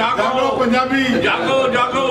जागो पंजाबी, जागो जागो।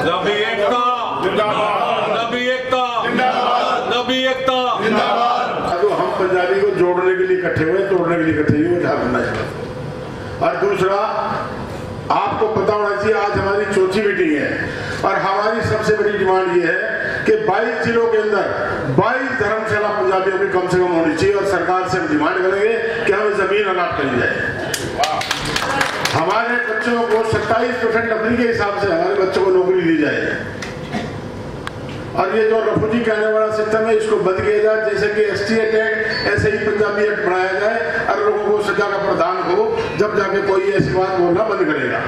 नबी एकता जिंदाबाद, नबी एकता जिंदाबाद, नबी एकता जिंदाबाद। तो हम पंजाबी को जोड़ने के लिए इकट्ठे हुए, तोड़ने के लिए इकट्ठे हुए, ध्यान रखना चाहिए। और दूसरा, आपको पता होना चाहिए आज हमारी चौथी मीटिंग है और हमारी सबसे बड़ी डिमांड ये है कि 22 जिलों के अंदर 22 धर्मशाला पंजाबियों की कम से कम होनी चाहिए और सरकार से हम डिमांड करेंगे कि हमें जमीन अलाट करी जाए। हमारे बच्चों को 27% नौकरी के हिसाब से हमारे बच्चों को नौकरी दी जाए और ये जो रफूजी कहने वाला सिस्टम है इसको बंद किया जाए। जैसे कि ST एक्ट, ऐसे ही पंजाबी एक्ट बनाया जाए और लोगों को सजा का प्रावधान हो, जब जाके कोई ऐसी बात बोलना बंद करेगा।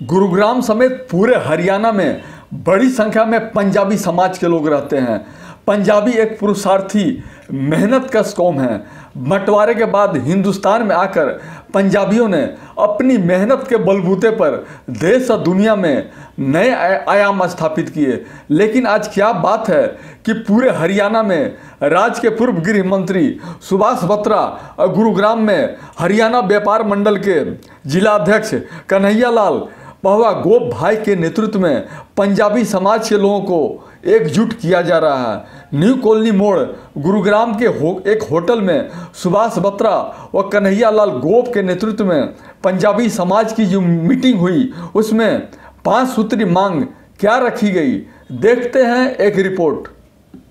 गुरुग्राम समेत पूरे हरियाणा में बड़ी संख्या में पंजाबी समाज के लोग रहते हैं। पंजाबी एक पुरुषार्थी मेहनत कश कौम है। बंटवारे के बाद हिंदुस्तान में आकर पंजाबियों ने अपनी मेहनत के बलबूते पर देश और दुनिया में नए आयाम स्थापित किए। लेकिन आज क्या बात है कि पूरे हरियाणा में राज्य के पूर्व गृह मंत्री सुभाष बत्रा और गुरुग्राम में हरियाणा व्यापार मंडल के जिला अध्यक्ष कन्हैया लाल पहवा गोप भाई के नेतृत्व में पंजाबी समाज के लोगों को एकजुट किया जा रहा है। न्यू कॉलोनी मोड़ गुरुग्राम के एक होटल में सुभाष बत्रा व कन्हैया लाल गोप के नेतृत्व में पंजाबी समाज की जो मीटिंग हुई उसमें 5 सूत्री मांग क्या रखी गई, देखते हैं एक रिपोर्ट।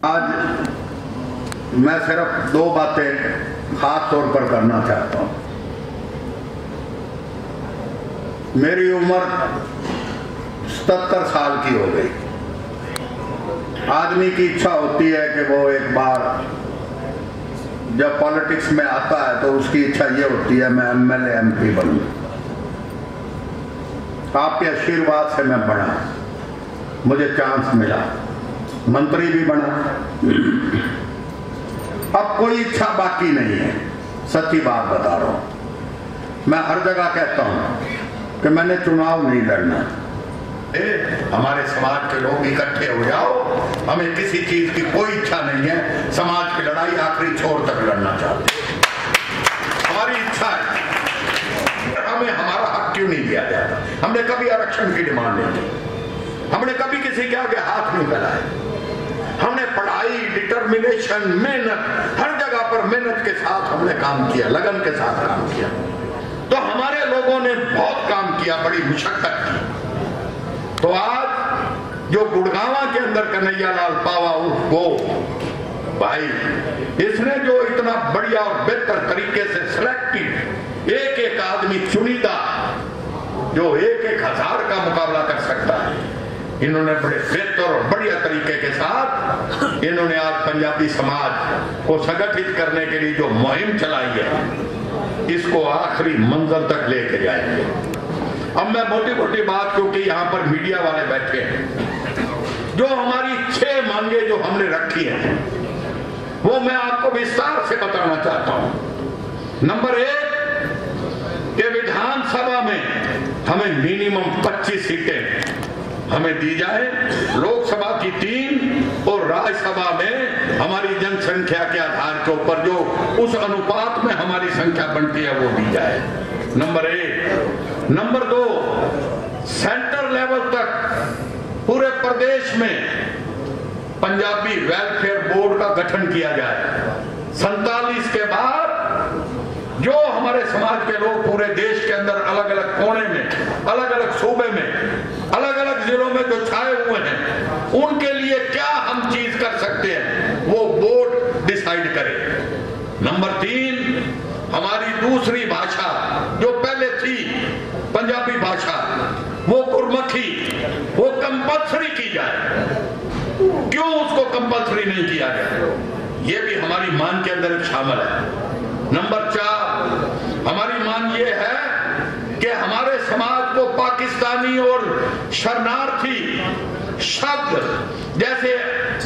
आज मैं सिर्फ 2 बातें खास तौर पर करना चाहता हूँ। मेरी उम्र 77 साल की हो गई। आदमी की इच्छा होती है कि वो एक बार जब पॉलिटिक्स में आता है तो उसकी इच्छा ये होती है मैं MLA MP बनूं। आपके आशीर्वाद से मैं बना, मुझे चांस मिला, मंत्री भी बना। अब कोई इच्छा बाकी नहीं है, सच्ची बात बता रहा हूं। मैं हर जगह कहता हूं कि मैंने चुनाव नहीं लड़ना। हमारे समाज के लोग इकट्ठे हो जाओ, हमें किसी चीज की कोई इच्छा नहीं है। समाज की लड़ाई आखिरी छोर तक लड़ना चाहते हैं, हमारी इच्छा है। हमें हमारा हक क्यों नहीं दिया जाता? हमने कभी आरक्षण की डिमांड नहीं की, हमने कभी किसी के आगे हाथ नहीं फैलाए। हमने पढ़ाई, डिटर्मिनेशन, मेहनत, हर जगह पर मेहनत के साथ हमने काम किया, लगन के साथ काम किया। तो हमारे लोगों ने बहुत काम किया, बड़ी मुशक्कत की। तो आज जो गुड़गांवा के अंदर कन्हैया लाल पावा वो भाई, इसने जो इतना बढ़िया और बेहतर तरीके से सिलेक्टेड एक एक आदमी चुनिंदा जो 1,000 का मुकाबला कर सकता है, इन्होंने बड़े बेहतर और बढ़िया तरीके के साथ इन्होंने आज पंजाबी समाज को संगठित करने के लिए जो मुहिम चलाई है, इसको आखिरी मंजिल तक लेके जाएंगे। अब मैं मोटी मोटी बात, क्योंकि यहाँ पर मीडिया वाले बैठे हैं, जो हमारी 6 मांगे जो हमने रखी हैं वो मैं आपको विस्तार से बताना चाहता हूं। नंबर 1 कि विधानसभा में हमें मिनिमम 25 सीटें हमें दी जाए, लोकसभा की 3 और राज्यसभा में हमारी जनसंख्या के आधार के ऊपर जो उस अनुपात में हमारी संख्या बनती है वो दी जाए। नंबर 1। नंबर 2, सेंटर लेवल तक पूरे प्रदेश में पंजाबी वेलफेयर बोर्ड का गठन किया जाए। 47 के बाद जो हमारे समाज के लोग पूरे देश के अंदर अलग अलग कोने में, अलग अलग सूबे में, अलग अलग जिलों में जो छाए हुए हैं, उनके लिए क्या हम चीज कर सकते हैं वो बोर्ड डिसाइड करे। नंबर 3, हमारी दूसरी भाषा जो पहले थी पंजाबी भाषा, वो गुरमुखी, वो कंपल्सरी की जाए। क्यों उसको कंपल्सरी नहीं किया जाए, ये भी हमारी मांग के अंदर शामिल है। नंबर 4, हमारी मांग ये है कि हमारे समाज को पाकिस्तानी और शरणार्थी शब्द, जैसे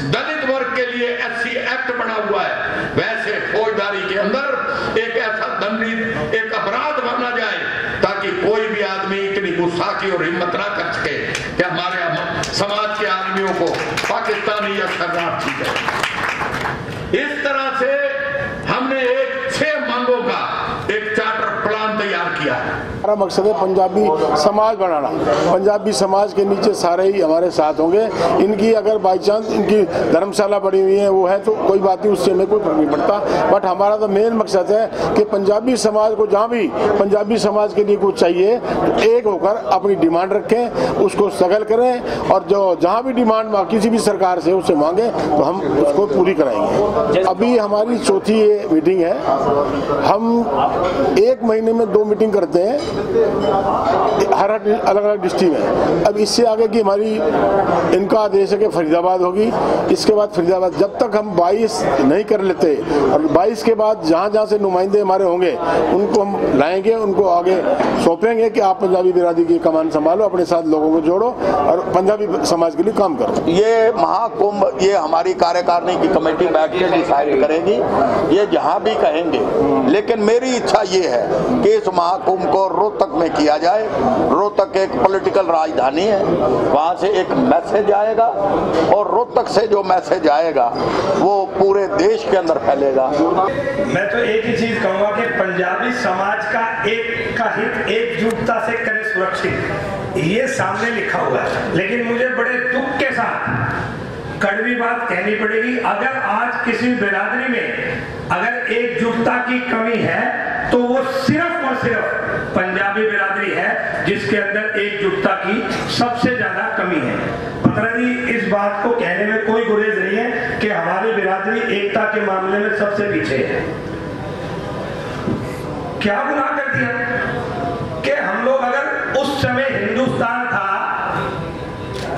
दलित वर्ग के लिए SC एक्ट बना हुआ है, वैसे फौजदारी के अंदर एक ऐसा दंडित एक अपराध माना जाए ताकि कोई भी आदमी इतनी गुस्साखी और हिम्मत ना कर सके कि हमारे समाज के आदमियों को पाकिस्तानी या शरणार्थी कहे। इस तरह से हमने एक 6 मांगों का एक चार्टर प्लान तैयार किया है। हमारा मकसद है पंजाबी समाज बनाना। पंजाबी समाज के नीचे सारे ही हमारे साथ होंगे। इनकी अगर बाई चांस इनकी धर्मशाला बनी हुई है वो है तो कोई बात नहीं, उससे हमें कोई फर्क नहीं पड़ता। बट हमारा तो मेन मकसद है कि पंजाबी समाज को जहाँ भी पंजाबी समाज के लिए कुछ चाहिए तो एक होकर अपनी डिमांड रखें, उसको सगल करें और जो जहाँ भी डिमांड किसी भी सरकार से उससे मांगे तो हम उसको पूरी कराएंगे। अभी हमारी चौथी ये मीटिंग है। हम 1 महीने में 2 मीटिंग करते हैं हर अलग अलग डिस्ट्रिक्ट में। अब इससे आगे की हमारी इनका आदेश है कि फरीदाबाद होगी, इसके बाद फरीदाबाद। जब तक हम 22 नहीं कर लेते और 22 के बाद जहाँ जहाँ से नुमाइंदे हमारे होंगे उनको हम लाएंगे, उनको आगे सौंपेंगे कि आप पंजाबी बिरादरी की कमान संभालो, अपने साथ लोगों को जोड़ो और पंजाबी समाज के लिए काम करो। ये महाकुंभ ये हमारी कार्यकारिणी की कमेटी बैठ के डिसाइड करेगी, ये जहाँ भी कहेंगे। लेकिन मेरी इच्छा ये है कि इस महाकुंभ को रोहतक में किया जाए। रोहतक एक पॉलिटिकल राजधानी है, वहाँ से एक मैसेज आएगा और रोहतक से जो मैसेज आएगा वो पूरे देश के अंदर फैलेगा। मैं तो एक ही चीज कहूँगा कि पंजाबी समाज का हित एकजुटता से करे सुरक्षित, ये सामने लिखा हुआ है। लेकिन मुझे बड़े दुख के साथ कड़वी बात कहनी पड़ेगी, अगर आज किसी बिरादरी में अगर एकजुटता की कमी है तो वो सिर्फ और सिर्फ पंजाबी बिरादरी है जिसके अंदर एकजुटता की सबसे ज्यादा कमी है। बत्रा जी, इस बात को कहने में कोई गुरेज नहीं है कि हमारी बिरादरी एकता के मामले में सबसे पीछे है। क्या गुनाह कर दिया कि हम लोग अगर उस समय हिंदुस्तान था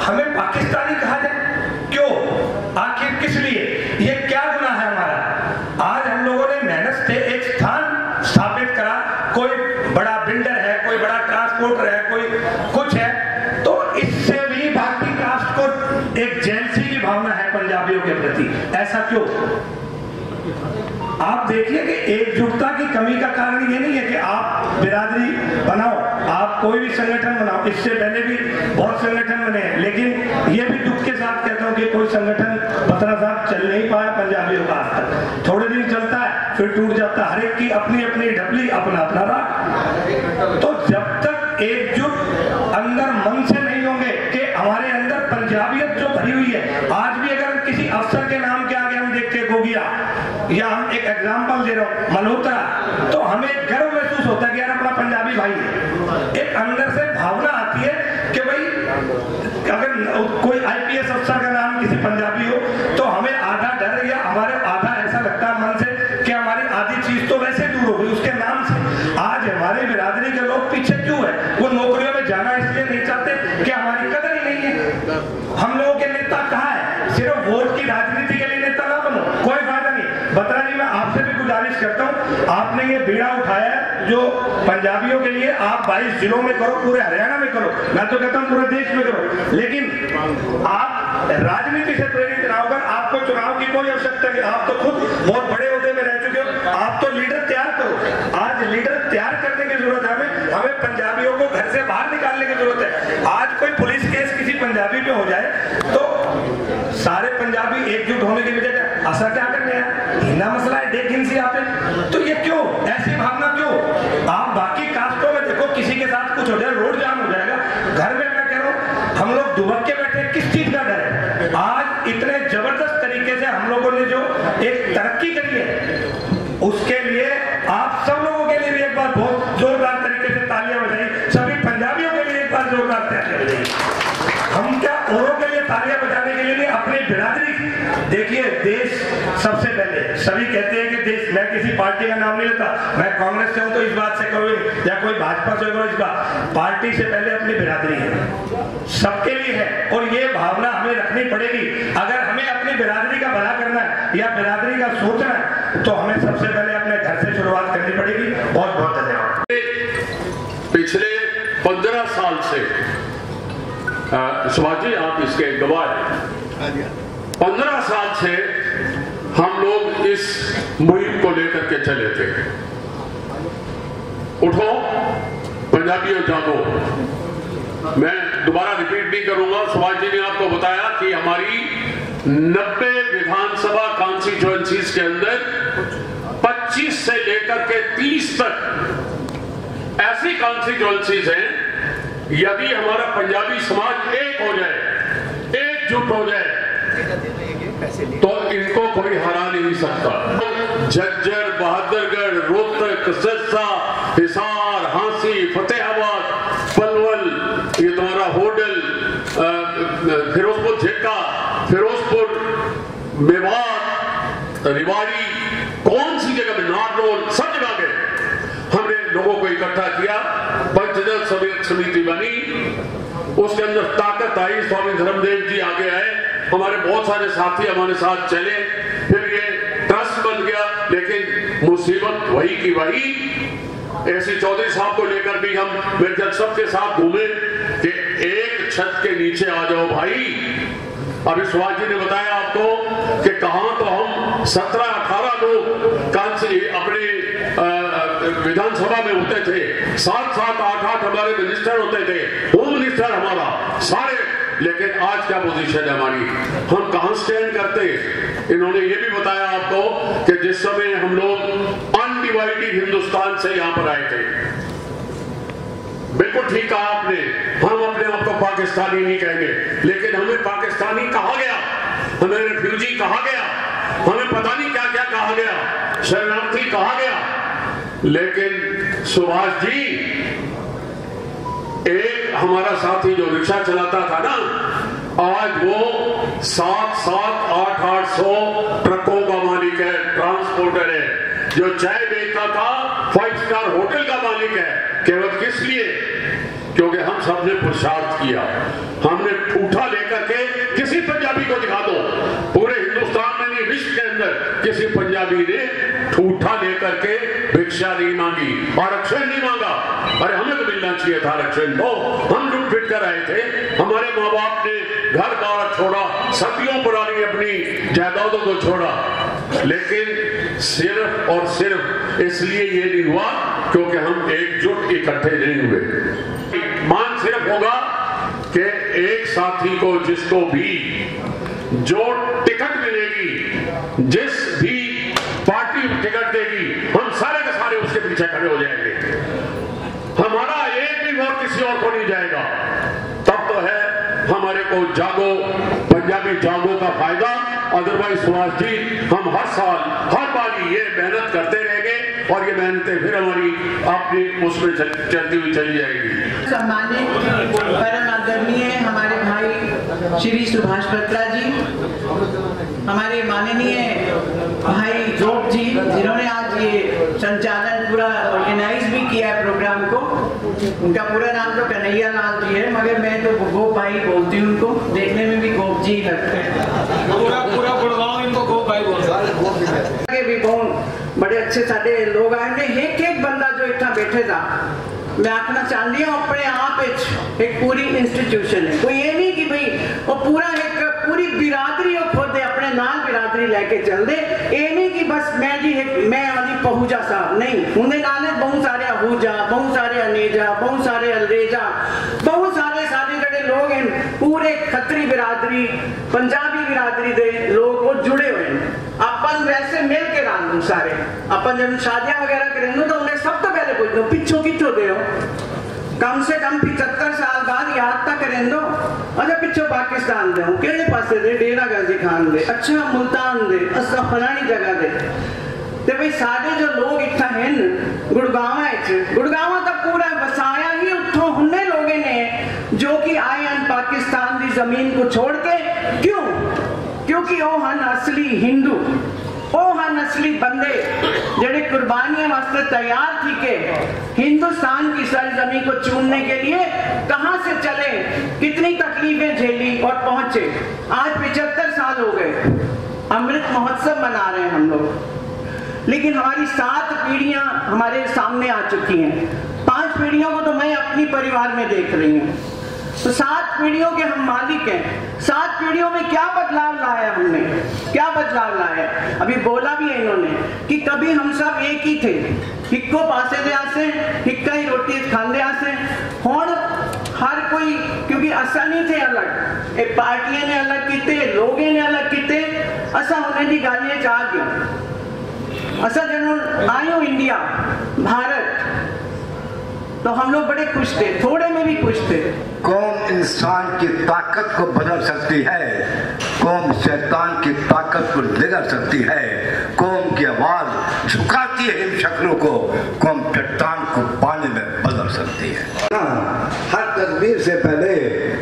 हमें पाकिस्तानी कहा जाए? क्यों? आखिर किस लिए? ये क्या गुनाह है हमारा? आज हम लोगों ने मेहनत से एक स्थान स्थापित करा, कोई बड़ा बिल्डर है, कोई बड़ा ट्रांसपोर्टर है, कोई कुछ है, तो इससे भी बाकी कास्ट को एक जेलसी की भावना है पंजाबियों के प्रति। ऐसा क्यों? आप देखिए कि एकजुटता की कमी का कारण ये नहीं है कि आप बिरादरी बनाओ, आप कोई भी संगठन बनाओ, इससे पहले भी बहुत संगठन बने हैं, लेकिन ये भी दुख के साथ कहता हूँ कि कोई संगठन बत्रा साहब चल नहीं पाया पंजाबियों का आज तक। थोड़े दिन चलता है फिर टूट जाता है, हर एक की अपनी अपनी ढपली, अपना अपना राग। तो जब तक एकजुट अंदर मन से नहीं होंगे कि हमारे अंदर पंजाबियत जो भरी हुई है, आज भी अगर किसी अफसर के नाम के आगे हम देखते हैं गोगिया, या हम एक एग्जाम्पल दे रहा हूँ मल्होत्रा, तो हमें गर्व महसूस होता है कि यार अपना पंजाबी भाई है। एक अंदर से भावना आती है कि भाई अगर कोई IPS अफसर का नाम किसी पंजाबी हो तो हमें आधा डर या हमारे आधा ऐसा लगता है मन से कि हमारी आधी चीज तो वैसे दूर हो गई उसके नाम से। आज हमारे बिरादरी के लोग पीछे क्यों है? वो नौकरियों में जाना इसलिए नहीं चाहते कि हमारी कदर ही नहीं है। हम लोगों के नेता कहाँ है? सिर्फ वोट की राजनीति के लिए नेता ना बनो, कोई फायदा नहीं। बत्रा जी, मैं आपसे भी गुजारिश करता हूँ, आपने ये बीड़ा उठाया है जो पंजाबियों के लिए, आप 22 जिलों में करो, पूरे हरियाणा में करो, मैं तो कहता हूँ पूरे देश में करो, लेकिन आप राजनीति से प्रेरित ना होकर आपको चुनाव की कोई आवश्यकता नहीं। आप तो खुद बहुत बड़े ओहदे में रह चुके हो, आप तो लीडर तैयार करो। आज लीडर तैयार करने की जरूरत है हमें पंजाबियों को घर से बाहर निकालने की जरूरत है। आज कोई पुलिस केस किसी पंजाबी पे हो जाए तो सारे पंजाबी एकजुट होने की बजाय ऐसा क्या करने हैं, हिंदा मसला है, देख हिंसी आते, तो ये क्यों? ऐसी भावना क्यों? आप बाकी कास्टों में देखो, किसी के साथ कुछ हो जाए रोड जाम हो जाएगा, घर में मैं कह रहा हूँ हम लोग दुबक के बैठे, किस चीज का डर है? आज इतने जबरदस्त तरीके से हम लोगों ने जो एक तरक्की करी है उसके लिए आप सब लोगों के लिए भी एक बार बहुत जोरदार तरीके से तालियां बजाई। सभी पंजाबियों के लिए एक बार जोरदार तालियां बजाई। हम क्या औरों के लिए तालियां बजाने के लिए नहीं, अपनी बिरादरी। देखिए, देश सबसे पहले, सभी कहते हैं कि देश, मैं किसी पार्टी का नाम नहीं लेता, मैं कांग्रेस से हूं तो इस बात से कहूँ या कोई भाजपा से हो, इस बात पार्टी से पहले अपनी बिरादरी है, सबके लिए है, और ये भावना हमें रखनी पड़ेगी। अगर हमें अपनी बिरादरी का भला करना है या बिरादरी का सोचना है तो हमें सबसे पहले अपने घर से शुरुआत करनी पड़ेगी। बहुत बहुत धन्यवाद। पिछले 15 साल से शिवाजी, आप इसके गवाह हैं, 15 साल से हम लोग इस मुहिम को लेकर के चले थे। उठो पंजाबियों जागो। मैं दोबारा रिपीट नहीं करूंगा, शिवाजी ने आपको बताया कि हमारी 90 विधानसभा कॉन्स्टिट्यूएंसीज के अंदर 25 से लेकर के 30 तक ऐसी कॉन्स्टिट्यूएंसीज हैं, यदि हमारा पंजाबी समाज एक हो जाए, एकजुट हो जाए, तो इनको कोई हरा नहीं सकता। झज्जर, बहादुरगढ़, रोहतक, सिरसा, हिसार, हांसी, फतेहाबाद, पलवल, ये तुम्हारा होडल, फिरोजपुर झेक्का, फिरोजपुर, मेवात, रिवाड़ी, कौन सी जगह में, नारनौल, सब जगह गए। हमने लोगों को इकट्ठा किया, पंचदल समिति बनी, उसके अंदर ताकत आई, स्वामी धर्मदेव जी आगे आए, हमारे बहुत सारे साथी हमारे साथ चले, फिर ये ट्रस्ट बन गया। लेकिन मुसीबत वही की वही, ऐसी चौधरी साहब को लेकर भी हम मेरे ख्याल सबके साथ घूमे कि एक छत के नीचे आ जाओ भाई। अभी सुभाष जी ने बताया आपको कि कहां तो हम 17-18 लोग अपने विधानसभा में होते थे, 7-7, 8-8 हमारे मिनिस्टर होते थे, होम मिनिस्टर हमारा सारे। लेकिन आज क्या पोजीशन है हमारी, हम कहां स्टैंड करते। इन्होंने ये भी बताया आपको कि जिस समय हम लोग अनडिवाइडेड हिंदुस्तान से यहां पर आए थे, बिल्कुल ठीक कहा आपने, हम अपने आप को पाकिस्तानी नहीं कहेंगे, लेकिन हमें पाकिस्तानी कहा गया, हमें रिफ्यूजी कहा गया, हमें पता नहीं क्या क्या कहा गया, शरणार्थी कहा गया। लेकिन सुभाष जी, एक हमारा साथी जो रिक्शा चलाता था ना, आज वो 700, 800 ट्रकों का मालिक है, ट्रांसपोर्टर है। जो चाय बेचता था 5 स्टार होटल का मालिक है। केवल किस लिए? क्योंकि हम सबने पुरुषार्थ किया। हमने ठूठा लेकर के, किसी पंजाबी को दिखा दो, पूरे हिंदुस्तान में नहीं, विश्व के अंदर किसी पंजाबी ने ठूठा लेकर के भिक्षा नहीं मांगी, आरक्षण नहीं मांगा। अरे हमें तो मिलना चाहिए था आरक्षण, तो हम लूट फिट कर आए थे। हमारे माँ बाप ने घर बार छोड़ा, सदियों पुरानी अपनी जायदादों को छोड़ा, लेकिन सिर्फ और सिर्फ इसलिए ये नहीं हुआ क्योंकि हम एकजुट इकट्ठे नहीं हुए। मान सिर्फ होगा कि एक साथी को, जिसको भी जो टिकट मिलेगी, जिस भी पार्टी टिकट देगी, हम सारे के सारे उसके पीछे खड़े हो जाएंगे। हमारा एक भी वोट किसी और को नहीं जाएगा। तब तो है हमारे को जागो, पंजाबी जागो का फायदा। अदरवाइज सुभाष जी, हम हर साल हर बारी ये मेहनत करते रहेंगे और ये मेहनतें फिर हमारी अपनी उसमें चलती हुई चली जाएगी। सम्मानित परम आदरणीय हमारे भाई श्री सुभाष बत्रा जी, हमारे माननीय भाई गोप जी, जिन्होंने आज ये संचालन पूरा ऑर्गेनाइज भी किया है प्रोग्राम को। उनका पूरा नाम तो कन्हैया लाल जी है, मगर मैं तो गोप भाई बोलती हूँ उनको, देखने में भी गोप जी लगते हैं। पूरा गुड़गांव इनको गोप भाई बोलता है। भी बहुत बड़े अच्छे सारे लोग आए ने, एक बंदा जो इतना बैठे था, मैं आखना चाहती हूँ अपने आप एक पूरी इंस्टीट्यूशन है। कोई ये नहीं कि भाई वो पूरा एक पूरी बिरादरी खुद अपने नाल बिरादरी लेके चल दे। ये नहीं कि बस मैं जी मैं वाली पहुजा साहब नहीं, उन्हें नाले बहुत सारे आहूजा, बहुत सारे अनेजा, बहुत सारे अलरेजा, बहुत सारे सारे जड़े लोग हैं, पूरे खत्री बिरादरी, पंजाबी बिरादरी दे लोग वो जुड़े हुए हैं। अपन वैसे मिल के रांधू सारे, अपन जब शादियां वगैरह करेंगे तो उन्हें सब तो पहले पूछ दो पिछो किचो दे, कम से कम 75 साल बाद याद तक करें दो। अच्छा पिछो पाकिस्तान दे, केड़े पासे दे, डेरा गाजी खान दे, अच्छा मुल्तान दे, अच्छा फलानी जगह दे। तो भाई सारे जो लोग इतना हैं गुड़गांव तक पूरा बसाया ही उठो उन्हें लोगों ने जो कि आए हैं पाकिस्तान की जमीन को छोड़ के। क्यों? क्योंकि वो हन असली हिंदू, वो हन असली बंदे जेडे कुर्बानियां वास्ते तैयार थी के हिंदुस्तान की सरजमी को चूमने के लिए कहां से चले, कितनी तकलीफें झेली और पहुंचे। आज 75 साल हो गए, अमृत महोत्सव मना रहे हैं हम लोग, लेकिन हमारी 7 पीढ़ियां हमारे सामने आ चुकी हैं। 5 पीढ़ियों को तो मैं अपनी परिवार में देख रही हूँ, तो 7 पीढ़ियों के हम मालिक हैं। 7 पीढ़ियों में क्या बदलाव लाया हमने, क्या बदलाव लाया? अभी बोला भी है इन्होंने कि कभी हम सब एक ही थे, हिक्को पासे दे आसे, हिक्का ही रोटी खांदे आसे। हुण हर कोई, क्योंकि असा नहीं थे अलग, एक पार्टियां ने अलग किते, लोगों ने अलग किते, असा हुन जी ॻाल्हि चा गया। असा जब आयो इंडिया भारत तो हम लोग बड़े खुश थे, थोड़े में भी खुश थे। कौम इंसान की ताकत को बदल सकती है, कौम शैतान की ताकत को बिगड़ सकती है, कौम की आवाज झुकाती है इन शक्लों को, कौम चट्टान को पानी में बदल सकती है। हर तदबीर से पहले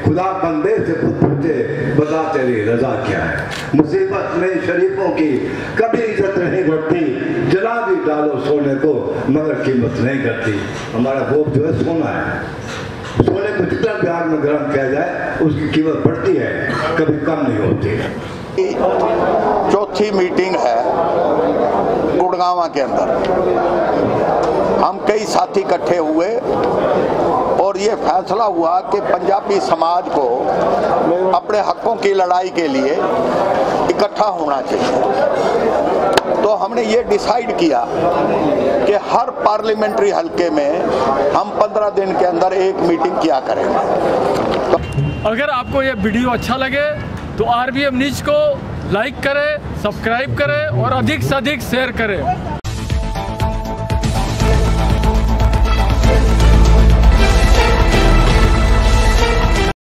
खुदा बंदे से पूछे बता तेरी रजा क्या है। मुसीबत में शरीफों की कभी इज्जत नहीं घटती, जला भी डालो सोने को मगर कीमत नहीं करती। हमारा भोग जो है सोना है, सोने को जितना भी आग में गर्म किया जाए उसकी कीमत बढ़ती है, कभी कम नहीं होती। चौथी मीटिंग है गुड़गांव के अंदर। हम कई साथी इकट्ठे हुए और ये फैसला हुआ कि पंजाबी समाज को अपने हकों की लड़ाई के लिए इकट्ठा होना चाहिए। तो हमने ये डिसाइड किया कि हर पार्लियामेंट्री हलके में हम 15 दिन के अंदर एक मीटिंग किया करेंगे। अगर आपको ये वीडियो अच्छा लगे तो RBM न्यूज़ को लाइक करें, सब्सक्राइब करें और अधिक से अधिक शेयर करें।